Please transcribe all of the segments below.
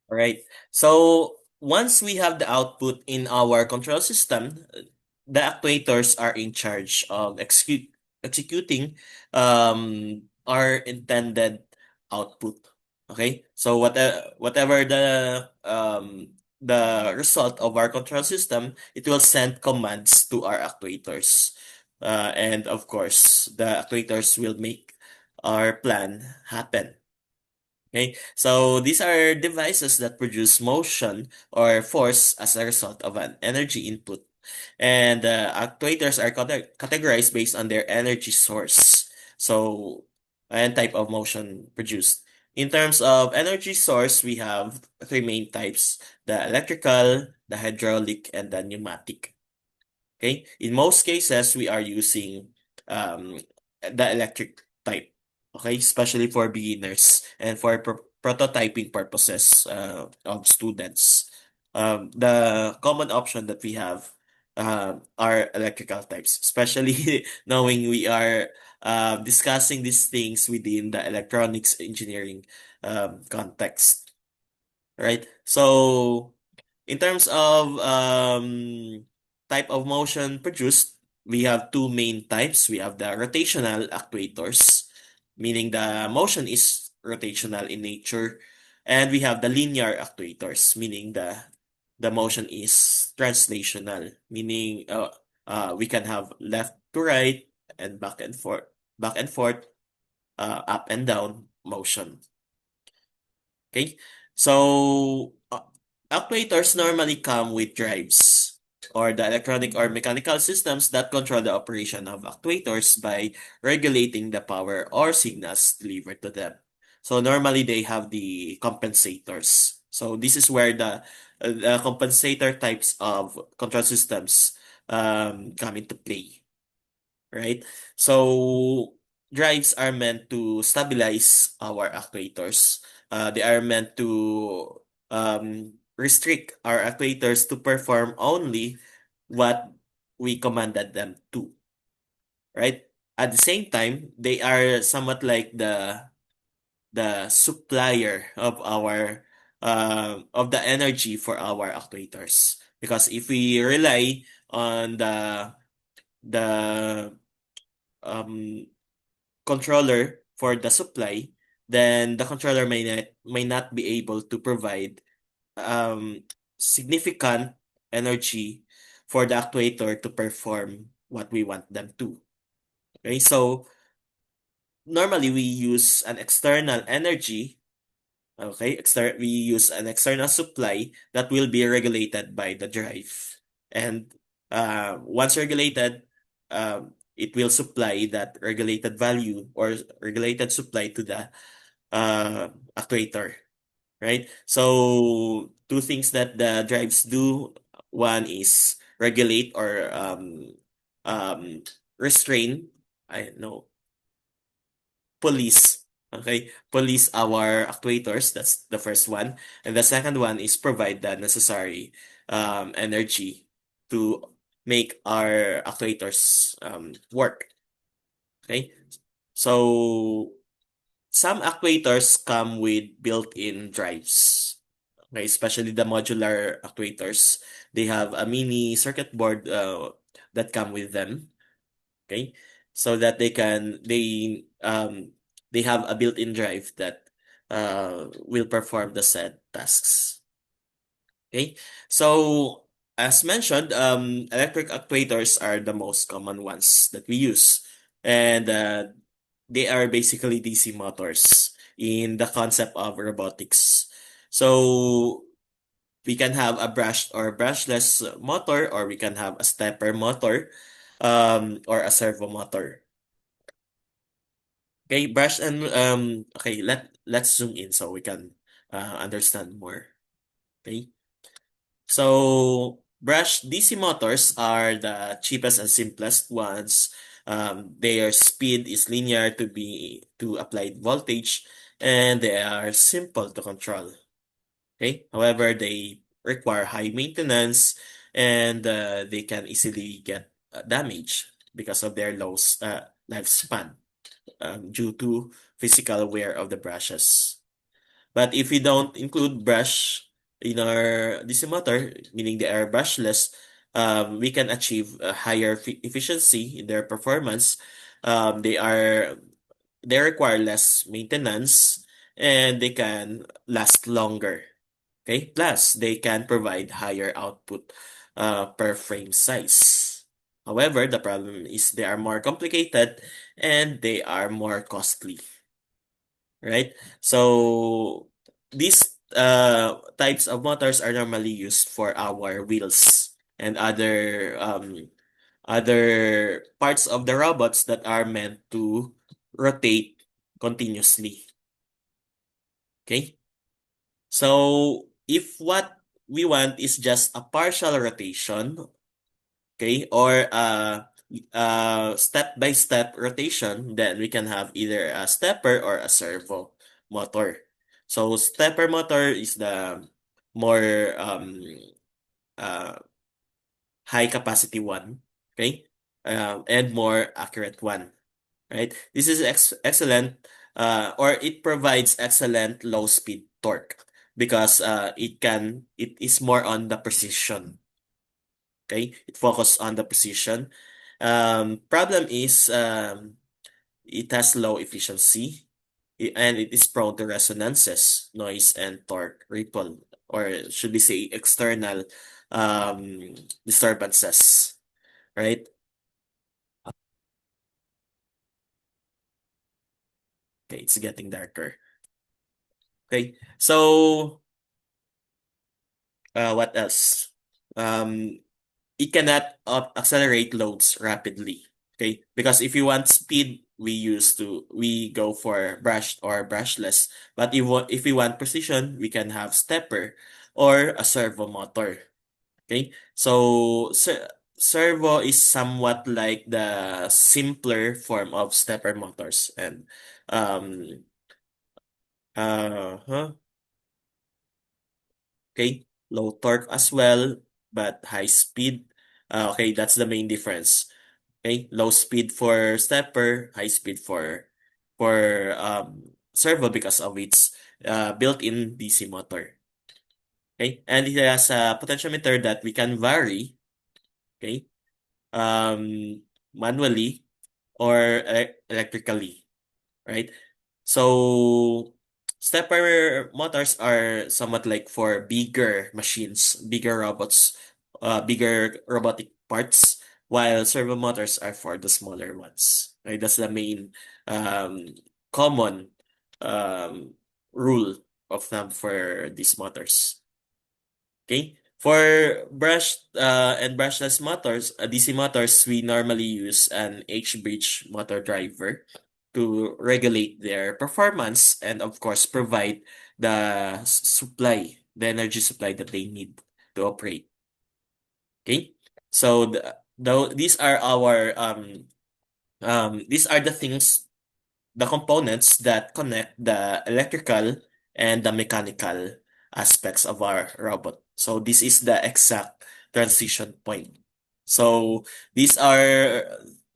All right. So once we have the output in our control system, the actuators are in charge of executing our intended output. Okay. So whatever the result of our control system, it will send commands to our actuators. And of course, the actuators will make our plan happen. Okay, so these are devices that produce motion or force as a result of an energy input. And actuators are categorized based on their energy source. So, and type of motion produced. In terms of energy source, we have three main types: the electrical, the hydraulic, and the pneumatic. Okay, in most cases, we are using um, the electric type. Okay, especially for beginners and for prototyping purposes of students. The common option that we have are electrical types, especially knowing we are discussing these things within the electronics engineering context, right? So, in terms of type of motion produced, we have two main types. We have the rotational actuators, meaning the motion is rotational in nature, and we have the linear actuators, meaning the motion is translational, meaning we can have left to right and back and forth, up and down motion. Okay, so actuators normally come with drives or the electronic or mechanical systems that control the operation of actuators by regulating the power or signals delivered to them. So normally they have the compensators. So this is where the compensator types of control systems come into play, right? So drives are meant to stabilize our actuators. They are meant to restrict our actuators to perform only what we commanded them to, right? At the same time, they are somewhat like the supplier of the energy for our actuators. Because if we rely on the um controller for the supply, then the controller may not be able to provide um, significant energy for the actuator to perform what we want them to. Okay, so normally we use an external energy. Okay, we use an external supply that will be regulated by the drive, and once regulated, it will supply that regulated value or regulated supply to the actuator, right? So two things that the drives do. One is regulate or um, restrain. I know police. Okay, police our actuators. That's the first one, and the second one is provide the necessary energy to make our actuators work. Okay, so some actuators come with built-in drives. Okay, especially the modular actuators. They have a mini circuit board that come with them. Okay, so that they have a built-in drive that will perform the said tasks. Okay, so as mentioned, electric actuators are the most common ones that we use, and they are basically DC motors in the concept of robotics. So we can have a brushed or brushless motor, or we can have a stepper motor, or a servo motor. Okay, brush and okay, let's zoom in so we can understand more. Okay. So brush DC motors are the cheapest and simplest ones. Their speed is linear to applied voltage, and they are simple to control. Okay. However, they require high maintenance, and they can easily get damaged because of their low lifespan due to physical wear of the brushes. But if we don't include brush in our DC motor, meaning they are brushless, we can achieve a higher efficiency in their performance. Um, they are they require less maintenance and they can last longer. Okay, plus they can provide higher output per frame size. However, the problem is they are more complicated and they are more costly, right? So these types of motors are normally used for our wheels and other parts of the robots that are meant to rotate continuously. Okay? So if what we want is just a partial rotation, okay, or step-by-step rotation, then we can have either a stepper or a servo motor. So stepper motor is the more uh, high capacity one, okay, and more accurate one, right? This is excellent, or it provides excellent low speed torque because it is more on the precision. Okay, it focus on the precision. Problem is it has low efficiency and it is prone to resonances, noise, and torque ripple, or should we say external disturbances, right? Okay, it's getting darker. Okay, so what else? Um, it cannot accelerate loads rapidly. Okay, because if you want speed, we go for brushed or brushless. But if we want precision, we can have stepper or a servo motor. Okay, so servo is somewhat like the simpler form of stepper motors, and um huh, okay, low torque as well, but high speed. Okay, that's the main difference. Okay, low speed for stepper, high speed for servo because of its built-in DC motor. Okay, and it has a potentiometer that we can vary, okay, manually or electrically, right? So stepper motors are somewhat like for bigger machines, bigger robots, bigger robotic parts, while servo motors are for the smaller ones. Right? That's the main um, common um, rule of thumb for these motors. Okay. For and brushless motors, DC motors, we normally use an H-bridge motor driver to regulate their performance and of course provide the energy supply that they need to operate. Okay? So these are these are the things, the components that connect the electrical and the mechanical aspects of our robot. So this is the exact transition point. So these are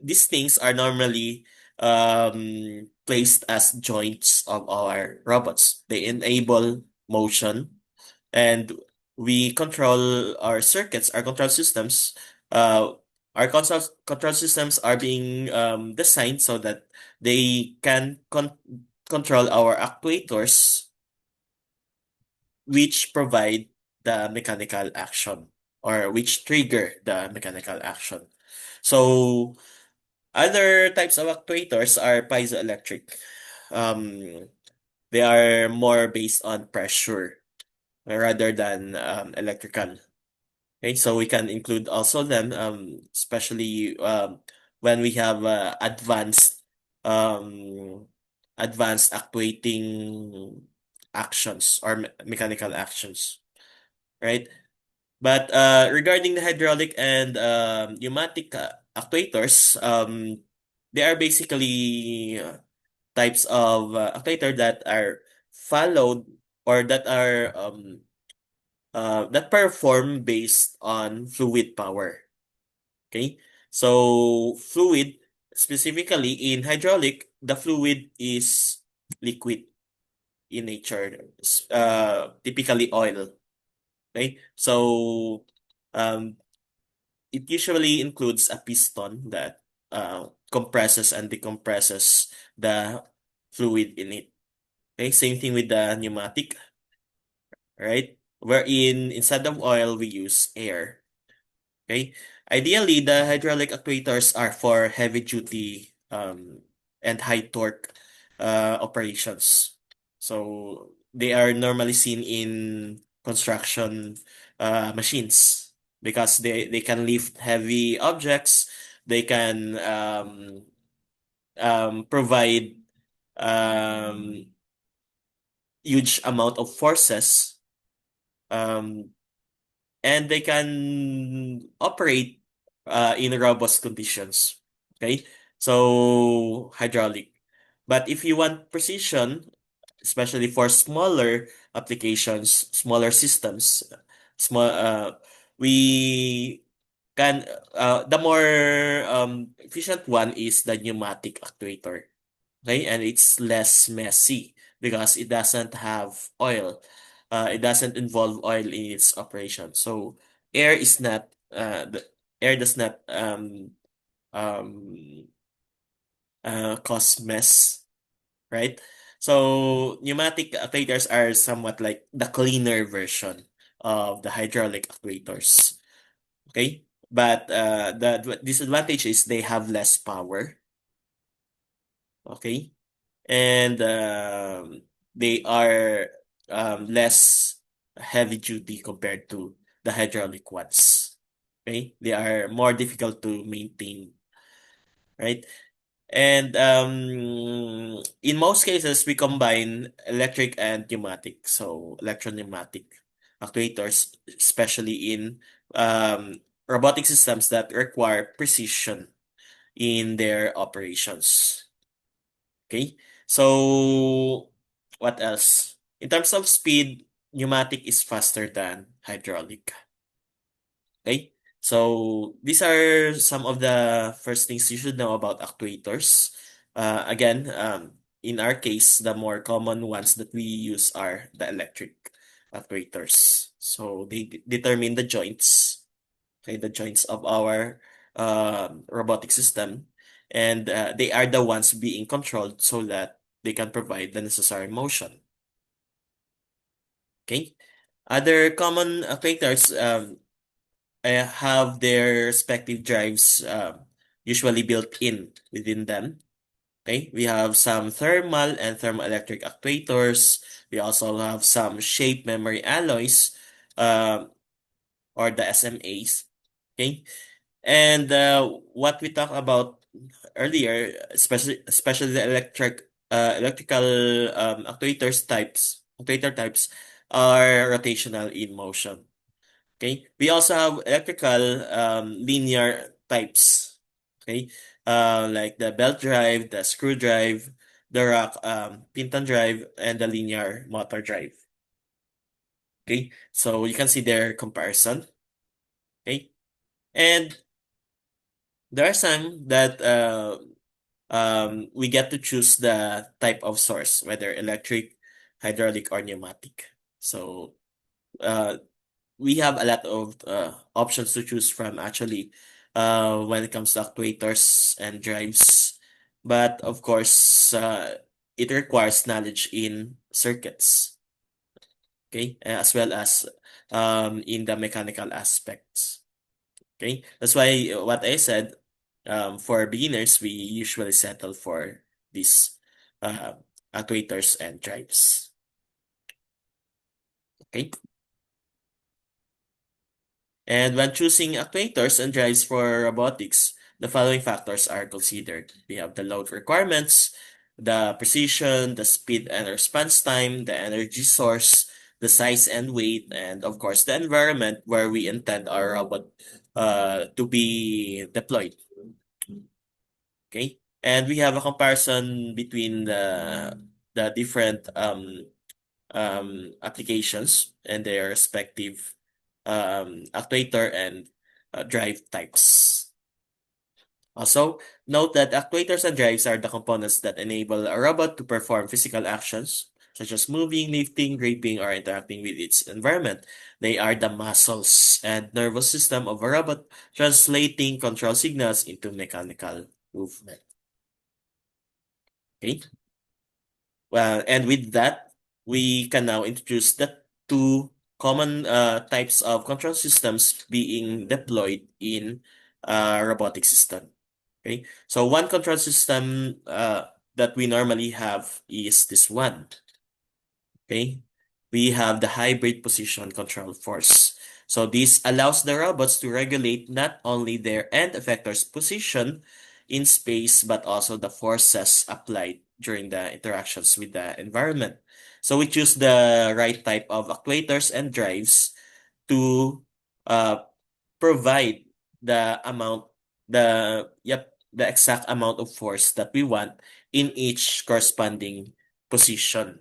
these things are normally placed as joints of our robots. They enable motion and we control our circuits, our control systems. Uh, our control systems are being designed so that they can control our actuators, which provide the mechanical action or which trigger the mechanical action. So other types of actuators are piezoelectric. Um, they are more based on pressure rather than electrical. Okay, so we can include also them, especially when we have um, advanced actuating actions or mechanical actions, right? But regarding the hydraulic and pneumatic actuators, they are basically types of actuator that are followed or that perform based on fluid power. Okay? So fluid, specifically in hydraulic, the fluid is liquid. in nature, typically oil. Okay, so um, it usually includes a piston that compresses and decompresses the fluid in it. Okay, same thing with the pneumatic, right? Wherein instead of oil, we use air. Okay. Ideally, the hydraulic actuators are for heavy duty and high torque operations. So they are normally seen in construction machines because they can lift heavy objects. They can provide um, huge amount of forces. Um, and they can operate in robust conditions. Okay, so hydraulic. But if you want precision, especially for smaller applications, smaller systems, small we can the more efficient one is the pneumatic actuator. Okay, and it's less messy because it doesn't have oil. It doesn't involve oil in its operation. So air is not the air does not um cause mess, right? So pneumatic actuators are somewhat like the cleaner version of the hydraulic actuators. Okay, but the disadvantage is they have less power. Okay, and they are less heavy duty compared to the hydraulic ones. Okay, they are more difficult to maintain, right? And in most cases, we combine electric and pneumatic, so electro-pneumatic actuators, especially in robotic systems that require precision in their operations. Okay. So what else? In terms of speed, pneumatic is faster than hydraulic. Okay. So these are some of the first things you should know about actuators. Again, in our case, the more common ones that we use are the electric actuators. So they determine the joints, okay, the joints of our robotic system, and they are the ones being controlled so that they can provide the necessary motion. Okay. Other common actuators have their respective drives usually built in within them. Okay, we have some thermal and thermoelectric actuators. We also have some shape memory alloys, or the SMAs. Okay, and what we talked about earlier, especially the electrical actuator types are rotational in motion. Okay, we also have electrical linear types. Okay, like the belt drive, the screw drive, the rock piston drive, and the linear motor drive. Okay, so you can see their comparison. Okay, and there are some that we get to choose the type of source, whether electric, hydraulic, or pneumatic. So uh, we have a lot of options to choose from actually when it comes to actuators and drives. But of course, it requires knowledge in circuits, okay, as well as in the mechanical aspects. Okay, that's why what I said, for beginners, we usually settle for these uh, actuators and drives. Okay, and when choosing actuators and drives for robotics, the following factors are considered. We have the load requirements, the precision, the speed and response time, the energy source, the size and weight, and of course the environment where we intend our robot to be deployed. Okay. And we have a comparison between the different applications and their respective actuator and drive types. Also, note that actuators and drives are the components that enable a robot to perform physical actions such as moving, lifting, gripping, or interacting with its environment. They are the muscles and nervous system of a robot, translating control signals into mechanical movement. Okay? Well, and with that, we can now introduce the two common types of control systems being deployed in a robotic system. Okay, so one control system that we normally have is this one. Okay, we have the hybrid position control force. So this allows the robots to regulate not only their end effector's position in space, but also the forces applied during the interactions with the environment. So we choose the right type of actuators and drives to uh, provide the amount, the exact amount of force that we want in each corresponding position.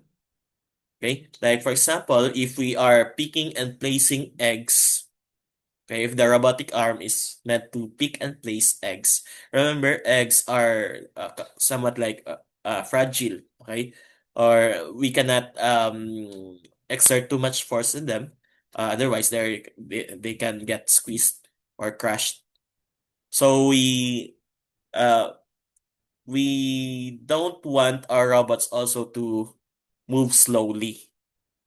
Okay, like for example, if we are picking and placing eggs, okay, if the robotic arm is meant to pick and place eggs, remember eggs are somewhat like fragile, okay, or we cannot exert too much force in them, otherwise they can get squeezed or crushed. So uh we don't want our robots also to move slowly.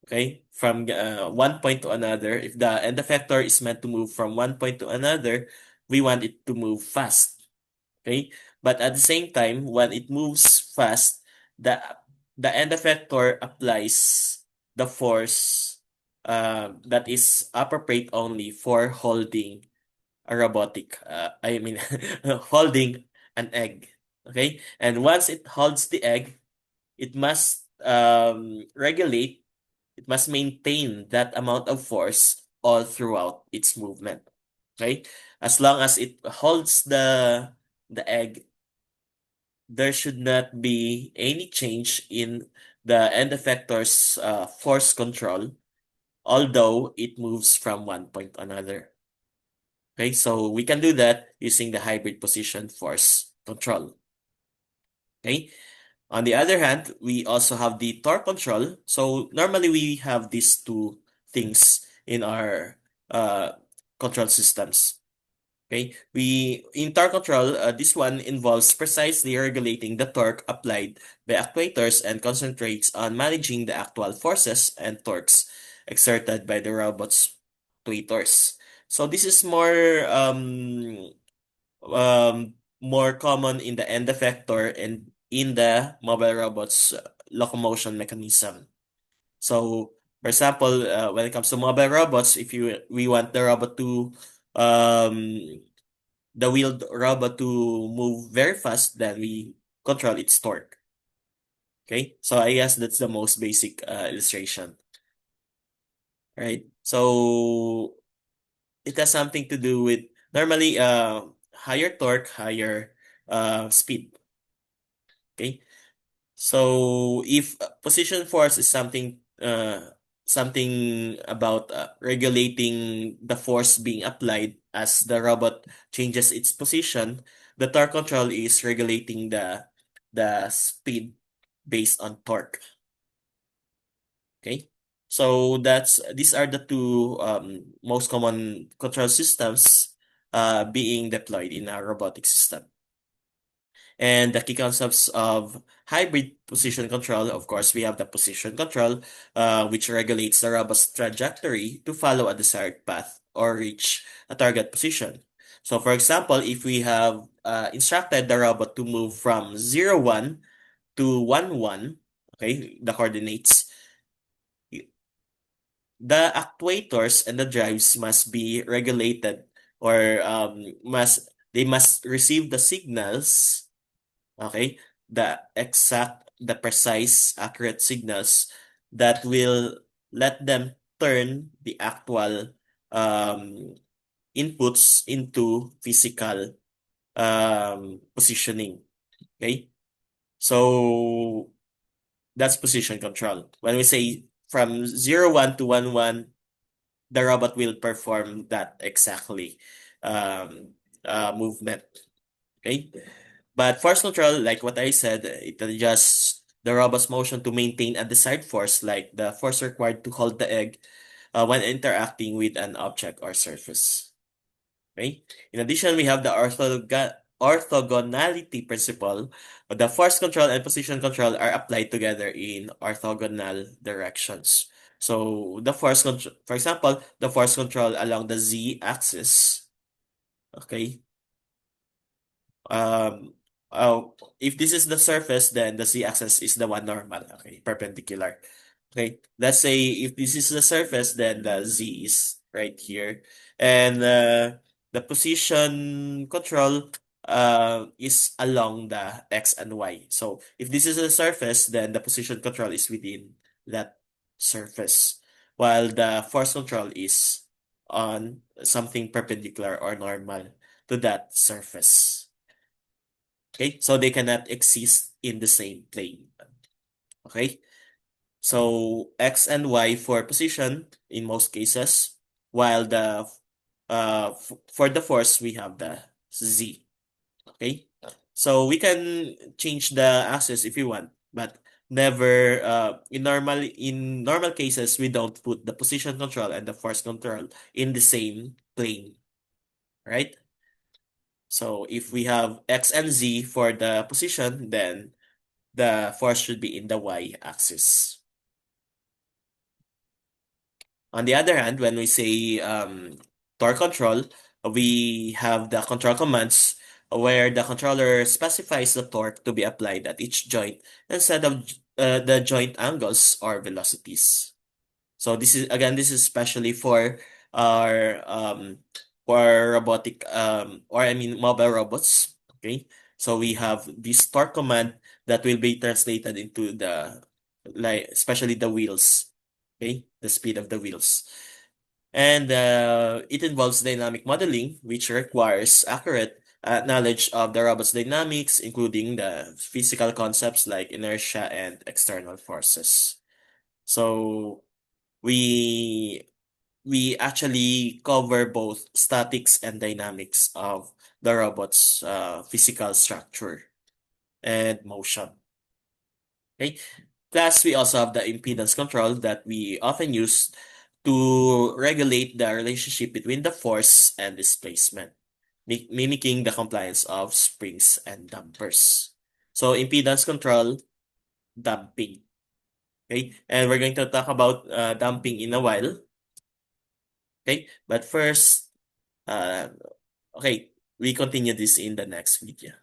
Okay, from one point to another. If the end effector is meant to move from one point to another, we want it to move fast. Okay, but at the same time, when it moves fast, the the end effector applies the force that is appropriate only for holding a robotic. I mean, holding an egg. Okay, and once it holds the egg, it must regulate, it must maintain that amount of force all throughout its movement. Okay? As long as it holds the egg, there should not be any change in the end effector's force control, although it moves from one point to another. Okay, so we can do that using the hybrid position force control. Okay, on the other hand, we also have the torque control. So normally we have these two things in our uh, control systems. Okay, we in torque control, this one involves precisely regulating the torque applied by actuators and concentrates on managing the actual forces and torques exerted by the robot's actuators. So this is more common in the end effector and in the mobile robot's locomotion mechanism. So, for example, when it comes to mobile robots, if we want the robot to um the wheeled robot to move very fast, then we control its torque. Okay, so I guess that's the most basic illustration, right? So it has something to do with normally higher torque, higher speed. Okay, so if position force is something about regulating the force being applied as the robot changes its position, the torque control is regulating the speed based on torque. Okay? So that's these are the two most common control systems being deployed in a robotic system. And the key concepts of hybrid position control, of course, we have the position control, which regulates the robot's trajectory to follow a desired path or reach a target position. So, for example, if we have instructed the robot to move from 0, 1 to 1, 1, okay, the coordinates, the actuators and the drives must be regulated or they must receive the signals. Okay, the precise, accurate signals that will let them turn the actual um, inputs into physical positioning. Okay, so that's position control. When we say from 0, 1 to 1, 1, the robot will perform that exactly movement. Okay. But force control, like what I said, it adjusts the robot's motion to maintain a desired force, like the force required to hold the egg when interacting with an object or surface. Okay? In addition, we have the orthogonality principle. The force control and position control are applied together in orthogonal directions. So the force control, for example, the force control along the z-axis, okay, um, if this is the surface, then the z-axis is the one normal, okay, perpendicular. Okay, let's say if this is the surface, then the z is right here, and the position control is along the x and y. So if this is the surface, then the position control is within that surface, while the force control is on something perpendicular or normal to that surface. Okay, so they cannot exist in the same plane. Okay, so X and Y for position in most cases, while the for the force we have the Z. Okay, so we can change the axis if you want, but never in normal cases we don't put the position control and the force control in the same plane, right? So if we have X and Z for the position, then the force should be in the y-axis. On the other hand, when we say torque control, we have the control commands where the controller specifies the torque to be applied at each joint instead of the joint angles or velocities. So this is especially our for robotic or I mean mobile robots. Okay. So we have this torque command that will be translated into the like especially the wheels. Okay, the speed of the wheels. And it involves dynamic modeling, which requires accurate knowledge of the robot's dynamics, including the physical concepts like inertia and external forces. So we we actually cover both statics and dynamics of the robot's physical structure and motion. Okay. Plus, we also have the impedance control that we often use to regulate the relationship between the force and displacement, mimicking the compliance of springs and dampers. So, impedance control, damping. Okay, and we're going to talk about damping in a while. Okay, but first, uh, okay, we continue this in the next video.